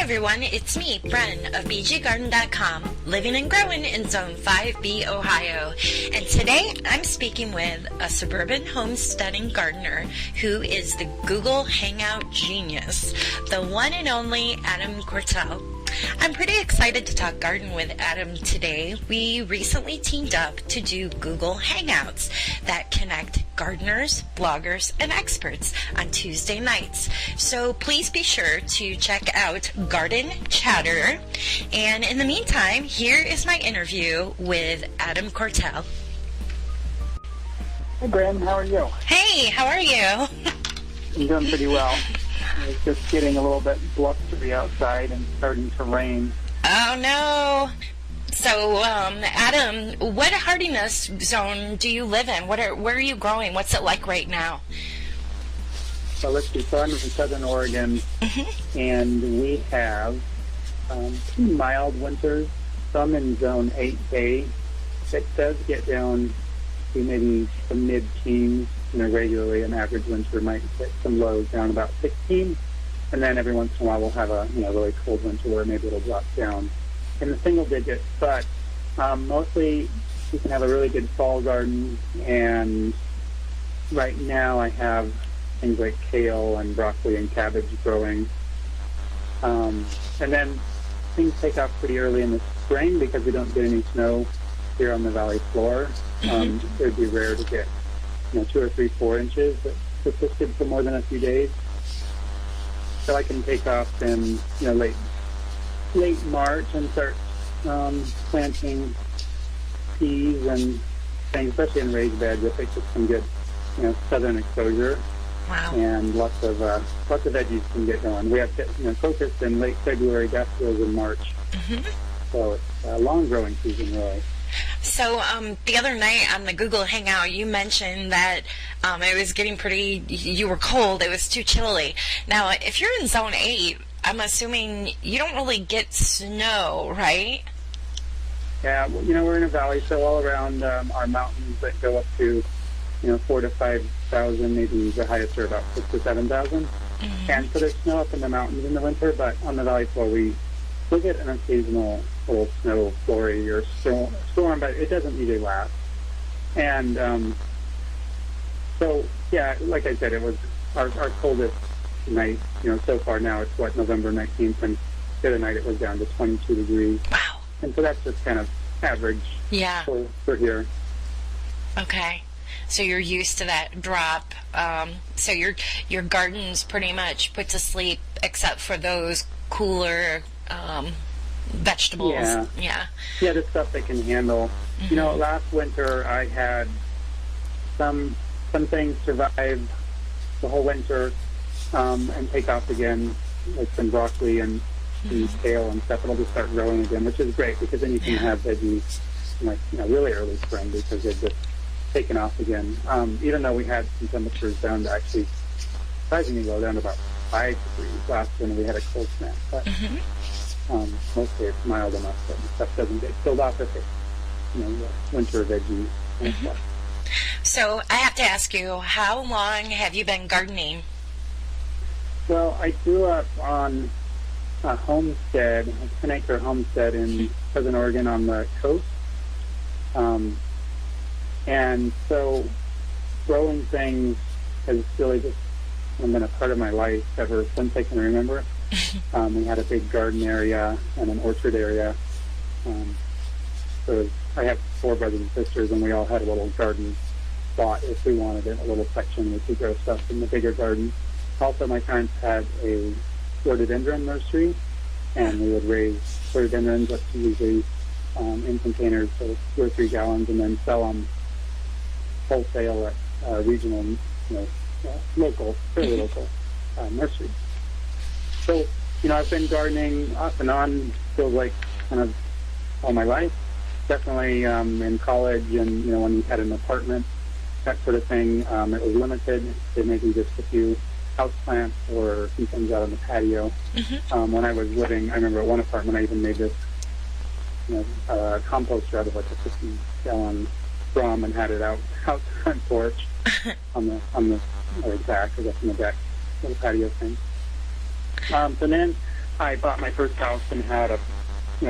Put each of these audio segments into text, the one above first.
everyone, it's me, Bren of bggarden.com, living and growing in Zone 5B, Ohio. And today I'm speaking with a suburban homesteading gardener who is the Google Hangout genius, the one and only Adam Cortell. I'm pretty excited to talk garden with Adam today. We recently teamed up to do Google Hangouts that connect gardeners, bloggers, and experts on Tuesday nights. So please be sure to check out Garden Chatter. And in the meantime, here is my interview with Adam Cortell. Hey, Bren, how are you? Hey, how are you? I'm doing pretty well. It's just getting a little bit blustery outside and starting to rain. Oh, no. So, Adam, what hardiness zone do you live in? Where are you growing? What's it like right now? So let's see. So I'm in southern Oregon, and we have two mild winters. Some in zone 8A. It does get down to maybe the mid-teens. Regularly, an average winter might get some lows down about 16, and then every once in a while we'll have a really cold winter where maybe it'll drop down in the single digits. But mostly you can have a really good fall garden, and right now I have things like kale and broccoli and cabbage growing. And then things take off pretty early in the spring because we don't get any snow here on the valley floor. It would be rare to get 2 or 3, 4 inches that persisted for more than a few days. So I can take off in late March and start planting peas and things, especially in raised beds. I think it's some good southern exposure. Wow. And lots of veggies can get going. We have crocus in late February, daffodils in March. So it's a long growing season, really. So the other night on the Google Hangout, you mentioned that it was getting you were cold, it was too chilly. Now, if you're in Zone 8, I'm assuming you don't really get snow, right? Yeah, well, we're in a valley, so all around our mountains that go up to 4,000 to 5,000, maybe the highest are about 6,000 to 7,000. And so there's snow up in the mountains in the winter, but on the valley floor we get an occasional little snow flurry or storm, but it doesn't usually last. And so, yeah, like I said, it was our coldest night, so far now. It's November 19th, and the other night it was down to 22 degrees. Wow. And so that's just kind of average for here. Okay. So you're used to that drop. So your garden's pretty much put to sleep except for those cooler vegetables. Yeah, the stuff they can handle. Last winter I had some things survive the whole winter and take off again, like some broccoli and kale and stuff. It'll just start growing again, which is great because then you can have veggies really early spring because they've just taken off again. Even though we had some temperatures down to actually surprisingly low, down to about 5 degrees last winter, we had a cold snap. But mostly it's mild enough that the stuff doesn't get killed off if it's winter veggies and stuff. So I have to ask you, how long have you been gardening? Well, I grew up on a homestead, a 10-acre homestead in southern Oregon on the coast. And so growing things has really just been a part of my life ever since I can remember. We had a big garden area and an orchard area. So I have 4 brothers and sisters, and we all had a little garden spot if we wanted it, a little section we could grow stuff in the bigger garden. Also, my parents had a rhododendron nursery, and we would raise rhododendrons up to usually in containers, so 2 or 3 gallons, and then sell them wholesale at regional, local, fairly local nurseries. So, I've been gardening off and on, feels like kind of all my life. Definitely in college and, when you had an apartment, that sort of thing, it was limited to maybe just a few houseplants or a few things out on the patio. When I was living, I remember at one apartment I even made this, composter out of like a 50-gallon drum and had it out the front porch on the back, I guess, on the deck, little patio thing. So then I bought my first house and had a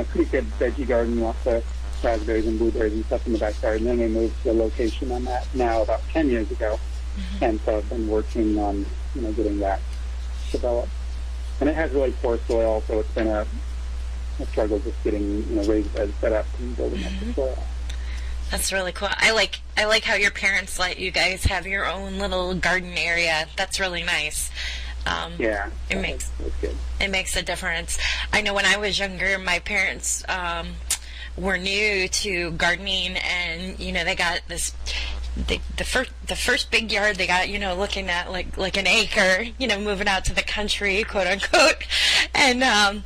pretty good veggie garden, lots of raspberries and blueberries and stuff in the backyard. And then we moved to a location I'm at now about 10 years ago. And so I've been working on, getting that developed. And it has really poor soil, so it's been a struggle just getting, raised beds set up and building up the soil. That's really cool. I like how your parents let you guys have your own little garden area. That's really nice. Yeah, that's good. It makes a difference. I know when I was younger, my parents were new to gardening, and they got this. The first big yard they got, looking at like an acre, moving out to the country, quote unquote, and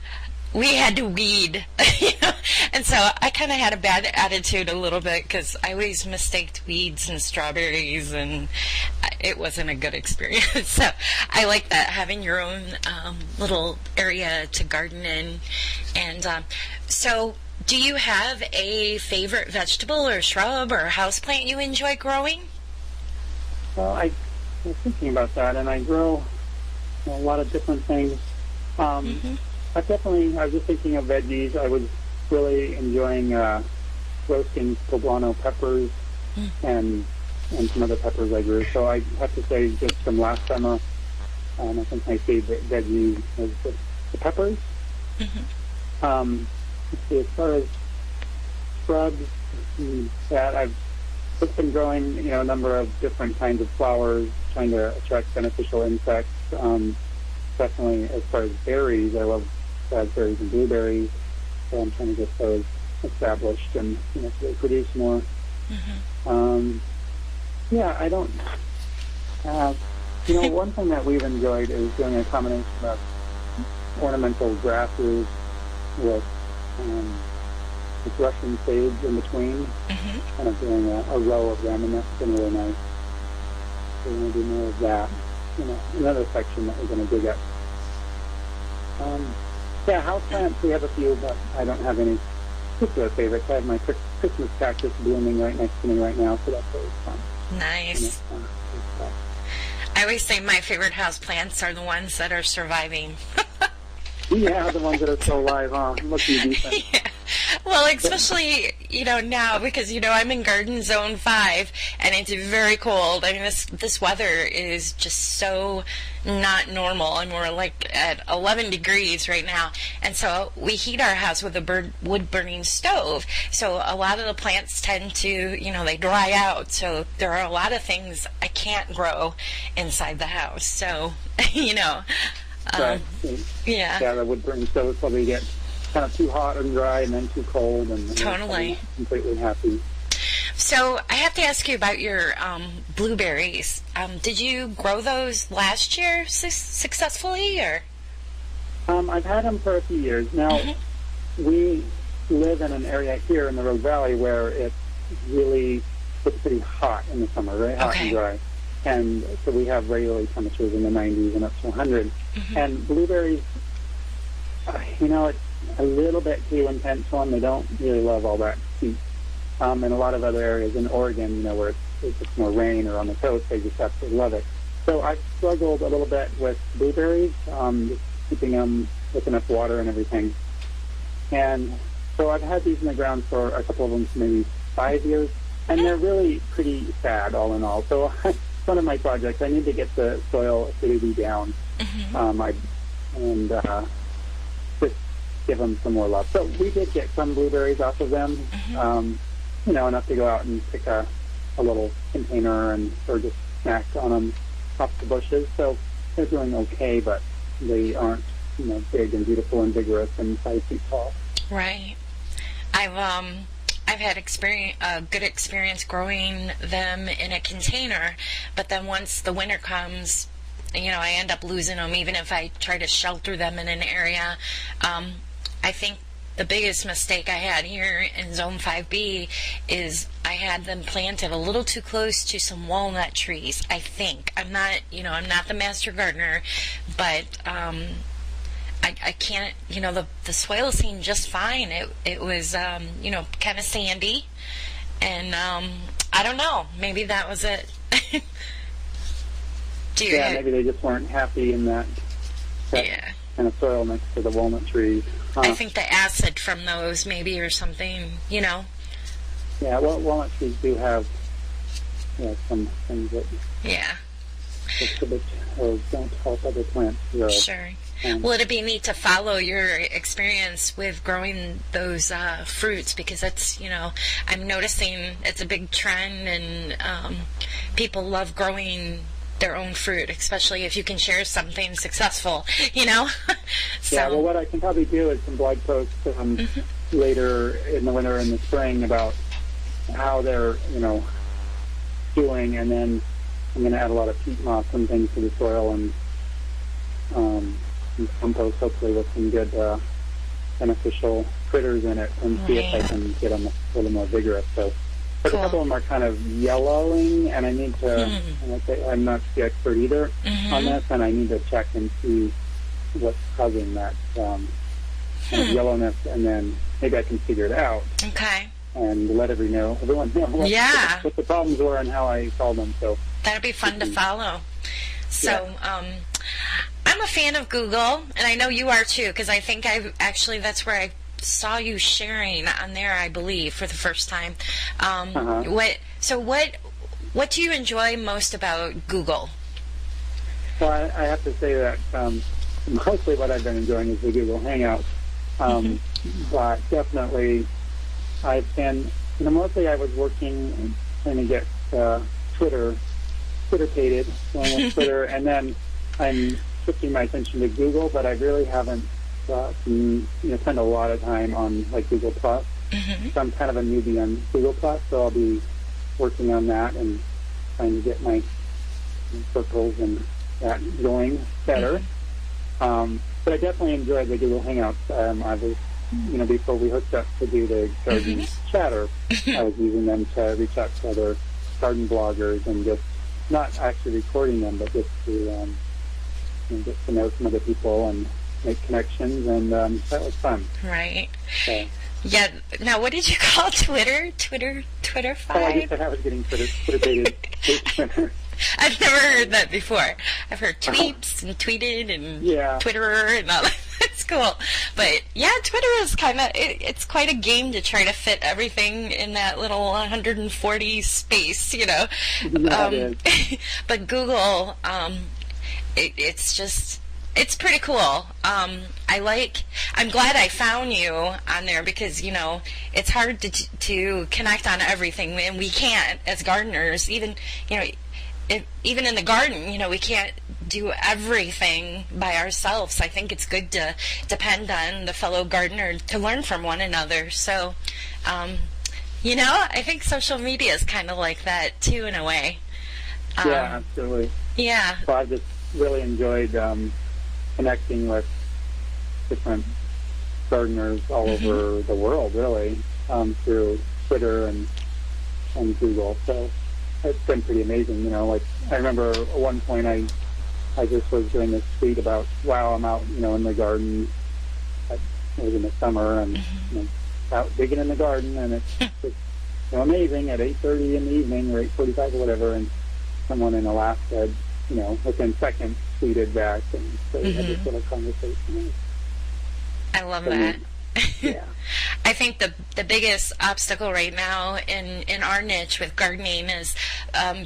we had to weed, and so I kind of had a bad attitude a little bit because I always mistaked weeds and strawberries, and it wasn't a good experience. So I like that, having your own little area to garden in. And so do you have a favorite vegetable or shrub or houseplant you enjoy growing? Well, I was thinking about that, and I grow a lot of different things. I was just thinking of veggies. I was really enjoying roasting poblano peppers and some other peppers I grew. So I have to say, just from last summer, I think my favorite veggie was the peppers. Let's see, as far as shrubs, that I've just been growing, a number of different kinds of flowers, trying to attract beneficial insects. Definitely, as far as berries, I love raspberries and blueberries, so I'm trying to get those established and so they produce more. I don't have, one thing that we've enjoyed is doing a combination of ornamental grasses with Russian sage in between, kind of doing a row of them, and that's been really nice. So we're going to do more of that. Another section that we're going to dig up. Houseplants, we have a few, but I don't have any particular favorites. I have my Christmas cactus blooming right next to me right now, so that's always fun. Nice. I always say my favorite houseplants are the ones that are surviving. Yeah, the ones that are still alive, huh? Lucky you. Yeah. Well, especially, now, because, I'm in Garden Zone 5, and it's very cold. I mean, this weather is just so not normal, and we're like at 11 degrees right now. And so we heat our house with a wood-burning stove. So a lot of the plants tend to, they dry out. So there are a lot of things I can't grow inside the house. So, Right. Yeah, the wood-burning stove probably get kind of too hot and dry and then too cold, and totally completely happy. So I have to ask you about your blueberries. Did you grow those last year successfully, or? I've had them for a few years now. We live in an area here in the Rogue Valley where it's pretty hot in the summer, very hot and dry. And so we have regular temperatures in the 90s and up to 100. And blueberries, it's a little bit too intense for them. They don't really love all that heat. In a lot of other areas in Oregon, where it's more rain or on the coast, they just absolutely love it. So I've struggled a little bit with blueberries, just keeping them with enough water and everything. And so I've had these in the ground for a couple of them, maybe 5 years, and they're really pretty sad all in all. So it's one of my projects. I need to get the soil acidity down. Just give them some more love. So we did get some blueberries off of them, enough to go out and pick a little container or just snack on them off the bushes. So they're doing okay, but they aren't, big and beautiful and vigorous and 5 feet tall. Right. I've had a good experience growing them in a container, but then once the winter comes, I end up losing them, even if I try to shelter them in an area. I think the biggest mistake I had here in Zone 5B is I had them planted a little too close to some walnut trees, I think. I'm not the master gardener, but I can't, the soil seemed just fine. It was, kind of sandy, and I don't know, maybe that was it. Maybe they just weren't happy in that Yeah. kind of soil next to the walnut trees. I think the acid from those maybe or something, Yeah, well, walnut trees do have some things that exhibit or don't help other plants grow. Sure. Well, it'd be neat to follow your experience with growing those fruits, because that's, I'm noticing it's a big trend, and people love growing their own fruit, especially if you can share something successful, So, yeah, well, what I can probably do is some blog posts later in the winter and the spring about how they're, doing, and then I'm going to add a lot of peat moss and things to the soil, and compost, hopefully with some good beneficial critters in it, and see if I can get them a little more vigorous. So, but a couple of them are kind of yellowing, and I need to, I'm not the expert either on this, and I need to check and see what's causing that kind of yellowness, and then maybe I can figure it out. Okay. And let everyone know what the problems were and how I solved them. So that'd be fun to follow. So, I'm a fan of Google, and I know you are too, because I think that's where I saw you sharing on there, I believe, for the first time. What do you enjoy most about Google? Well, I have to say that mostly what I've been enjoying is the Google Hangouts, but definitely I've been, mostly I was working and trying to get Twitter-pated, going with Twitter, and then I'm shifting my attention to Google, but I really haven't spend a lot of time on like Google Plus. So I'm kind of a newbie on Google Plus, so I'll be working on that and trying to get my circles and that going better. But I definitely enjoyed the Google Hangouts. I was, before we hooked up to do the garden chatter, I was using them to reach out to other garden bloggers and just not actually recording them, but just to get to know some other people and make connections, and that was fun. Right. So. Yeah. Now, what did you call Twitter? Twitter 5? Oh, I guess I was getting Twitter-pated. I've never heard that before. I've heard tweets and tweeted and Twitterer and all that. That's cool. But yeah, Twitter is it's quite a game to try to fit everything in that little 140 space, But Google, it's pretty cool. I'm glad I found you on there, because, it's hard to connect on everything, and we can't as gardeners, even in the garden, we can't do everything by ourselves. I think it's good to depend on the fellow gardener to learn from one another. So, I think social media is kind of like that too, in a way. Yeah, absolutely. Yeah. So I've just really enjoyed connecting with different gardeners all over the world, really, through Twitter and Google. So it's been pretty amazing. Like I remember at one point I just was doing this tweet about, wow, I'm out, in the garden. It was in the summer, and out digging in the garden, and it's amazing at 8:30 in the evening or 8:45 or whatever, and someone in Alaska had, within seconds tweeted back, and so we had this little conversation. I love that. Yeah. I think the biggest obstacle right now in our niche with gardening is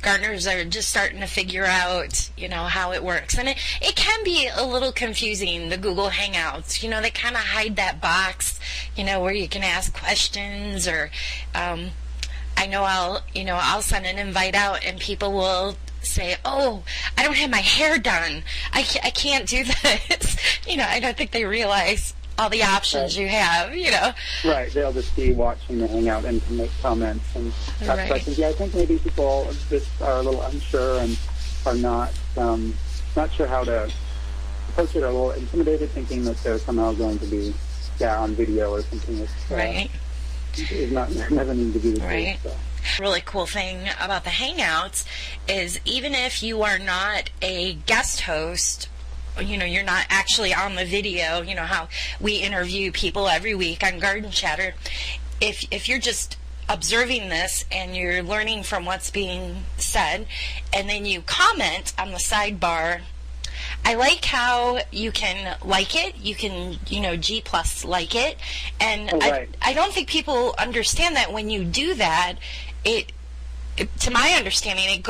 gardeners are just starting to figure out, how it works. And it can be a little confusing, the Google Hangouts. They kind of hide that box, where you can ask questions, or I know I'll send an invite out and people will say, oh, I don't have my hair done. I can't do this. I don't think they realize all the options you have, Right, they'll just be watching the Hangout and can make comments and ask questions. Yeah, I think maybe people just are a little unsure and are not sure how to approach it, or a little intimidated, thinking that they're somehow going to be on video or something that's is not never need to be the case. So. Really cool thing about the Hangouts is, even if you are not a guest host, you're not actually on the video, how we interview people every week on Garden Chatter. If you're just observing this and you're learning from what's being said, and then you comment on the sidebar, I like how you can like it. You can, G plus like it. And right. I don't think people understand that when you do that, to my understanding, it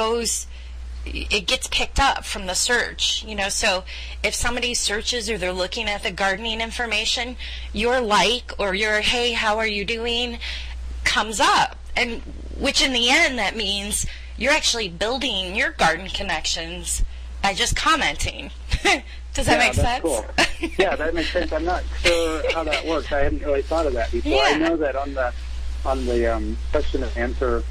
gets picked up from the search, so if somebody searches or they're looking at the gardening information, your like or your hey, how are you doing comes up, and which in the end that means you're actually building your garden connections by just commenting. Does that make sense? Cool. Yeah, that makes sense. I'm not sure how that works. I hadn't really thought of that before. Yeah. I know that on the question and answer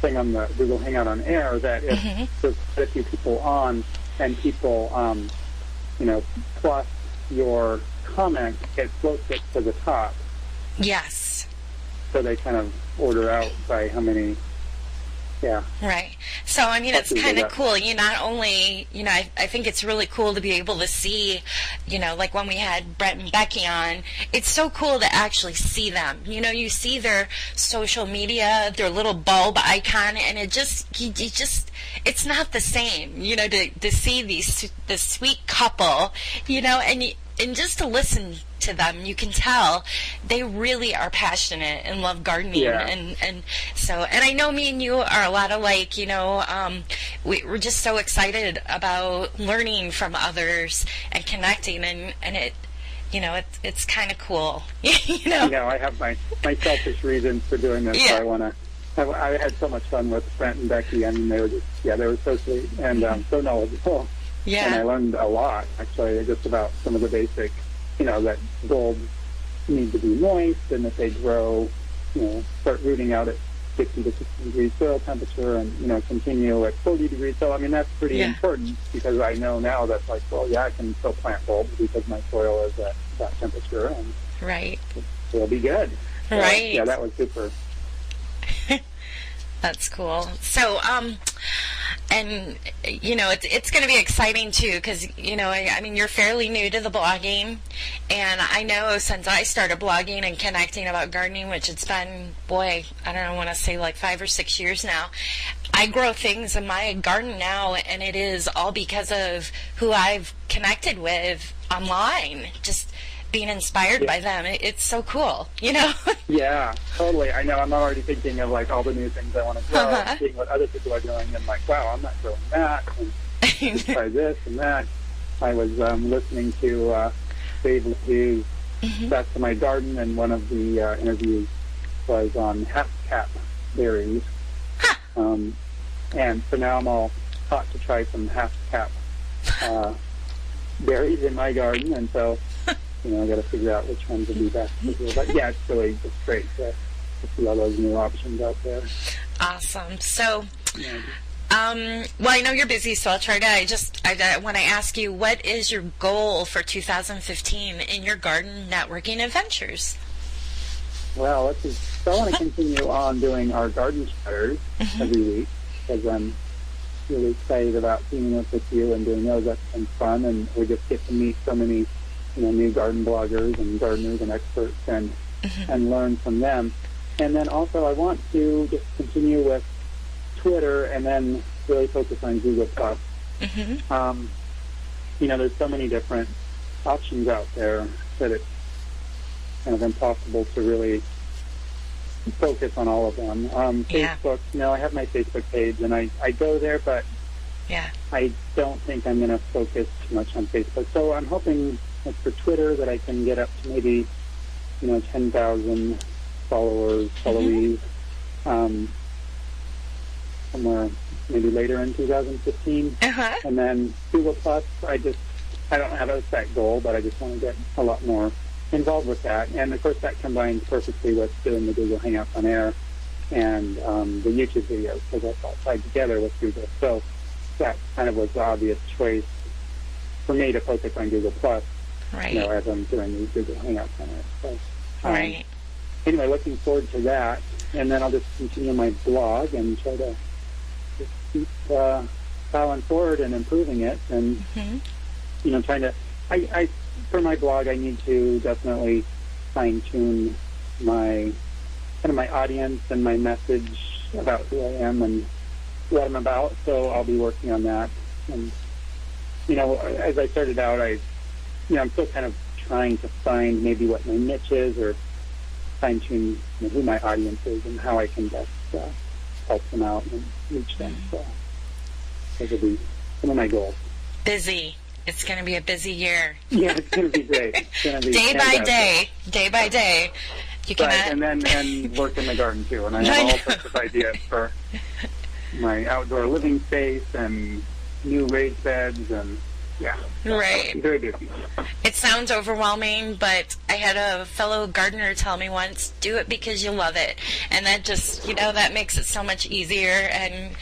thing on the Google Hangout on Air, that if there's quite a few people on and people, plus your comment, it floats it to the top. Yes. So they kind of order out by how many. Yeah. Right. So, I mean, it's kind of cool. You not only, I think it's really cool to be able to see, like when we had Brett and Becky on, it's so cool to actually see them. You see their social media, their little bulb icon, and it's not the same, to see this sweet couple, and just to listen to them, you can tell they really are passionate and love gardening. Yeah. And I know me and you are a lot alike. We're just so excited about learning from others and connecting, and it, it's kind of cool. I have my selfish reasons for doing this. Yeah. So I had so much fun with Brent and Becky. I mean, they were so sweet and so knowledgeable. Yeah. And I learned a lot, actually, just about some of the basic, that bulbs need to be moist and that they grow, start rooting out at 50 to 60 degrees soil temperature and, continue at 40 degrees. So, I mean, that's pretty important because I know now that's like, well, yeah, I can still plant bulbs because my soil is at that temperature and right. it'll be good. So, right. Yeah, that was super. That's cool. So, and, it's going to be exciting, too, because, I mean, you're fairly new to the blogging, and I know since I started blogging and connecting about gardening, which it's been, I don't want to say like 5 or 6 years now, I grow things in my garden now, and it is all because of who I've connected with online, just being inspired by them. It's so cool, Yeah, totally. I know. I'm already thinking of like all the new things I want to grow, seeing what other people are doing, and like, wow, I'm not growing that. And try this and that. I was listening to Dave Ledue's Best of My Garden, and one of the interviews was on half-cap berries. And so now I'm all hot to try some half-cap berries in my garden, and so. I got to figure out which ones would be best to do. But yeah, it's really just great to see all those new options out there. Awesome. So, I know you're busy, so I'll try to. I want to ask you, what is your goal for 2015 in your garden networking adventures? Well, so I want to continue on doing our garden shatters every week because I'm really excited about teaming up with you and doing those. That's been fun, and we just get to meet so many new garden bloggers and gardeners and experts and learn from them. And then also I want to just continue with Twitter and then really focus on Google+. There's so many different options out there that it's kind of impossible to really focus on all of them. Facebook, I have my Facebook page and I go there, but I don't think I'm going to focus too much on Facebook. So I'm hoping for Twitter that I can get up to maybe 10,000 followees somewhere maybe later in 2015. And then Google Plus, I don't have a set goal, but I just want to get a lot more involved with that. And of course that combines perfectly with doing the Google Hangouts on Air and the YouTube videos, because that's all tied together with Google. So that kind of was the obvious choice for me to focus on Google Plus. Right. As I'm doing these Google Hangouts on it. So, right. Anyway, looking forward to that. And then I'll just continue my blog and try to just keep plowing forward and improving it. And, trying to... for my blog, I need to definitely fine-tune my audience and my message about who I am and what I'm about. So I'll be working on that. And as I started out, I'm still kind of trying to find maybe what my niche is, or fine-tune who my audience is and how I can best help them out and reach them. So those will be some of my goals. Busy. It's going to be a busy year. Yeah, it's going to be great. It's going to be day by day. You cannot... Right, and then work in the garden too. And I have all sorts of ideas for my outdoor living space and new raised beds, and right. Very busy. It sounds overwhelming, but I had a fellow gardener tell me once, do it because you love it. And that just, that makes it so much easier, and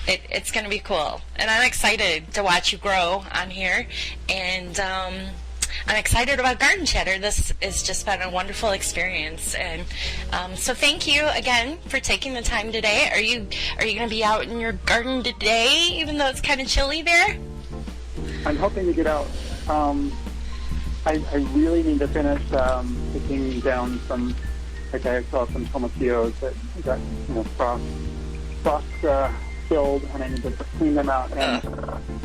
it's going to be cool. And I'm excited to watch you grow on here. And I'm excited about Garden Chatter. This has just been a wonderful experience. And so thank you again for taking the time today. Are you going to be out in your garden today, even though it's kind of chilly there? I'm hoping to get out. I really need to finish taking down some, I saw some tomatillos that got frost filled, and I need to clean them out. And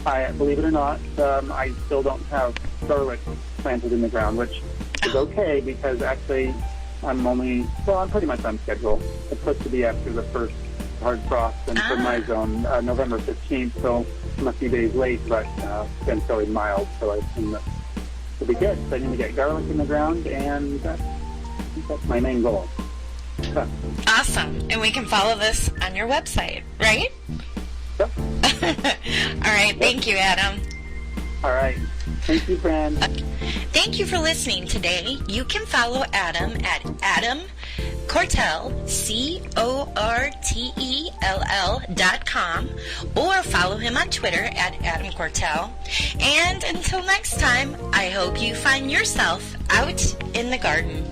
I, believe it or not, I still don't have garlic planted in the ground, which is okay because actually I'm pretty much on schedule. It's supposed to be after the first hard frost, and for my zone, November 15th, so I'm a few days late, but it's been fairly mild, so I assume that it'll be good. So I need to get garlic in the ground, and that's my main goal. Awesome. And we can follow this on your website, right? Yep. All right. Thank you, Adam. All right. Thank you, Fran. Thank you for listening today. You can follow Adam at Adam Cortell, CORTELL.com, or follow him on Twitter at Adam Cortell. And until next time, I hope you find yourself out in the garden.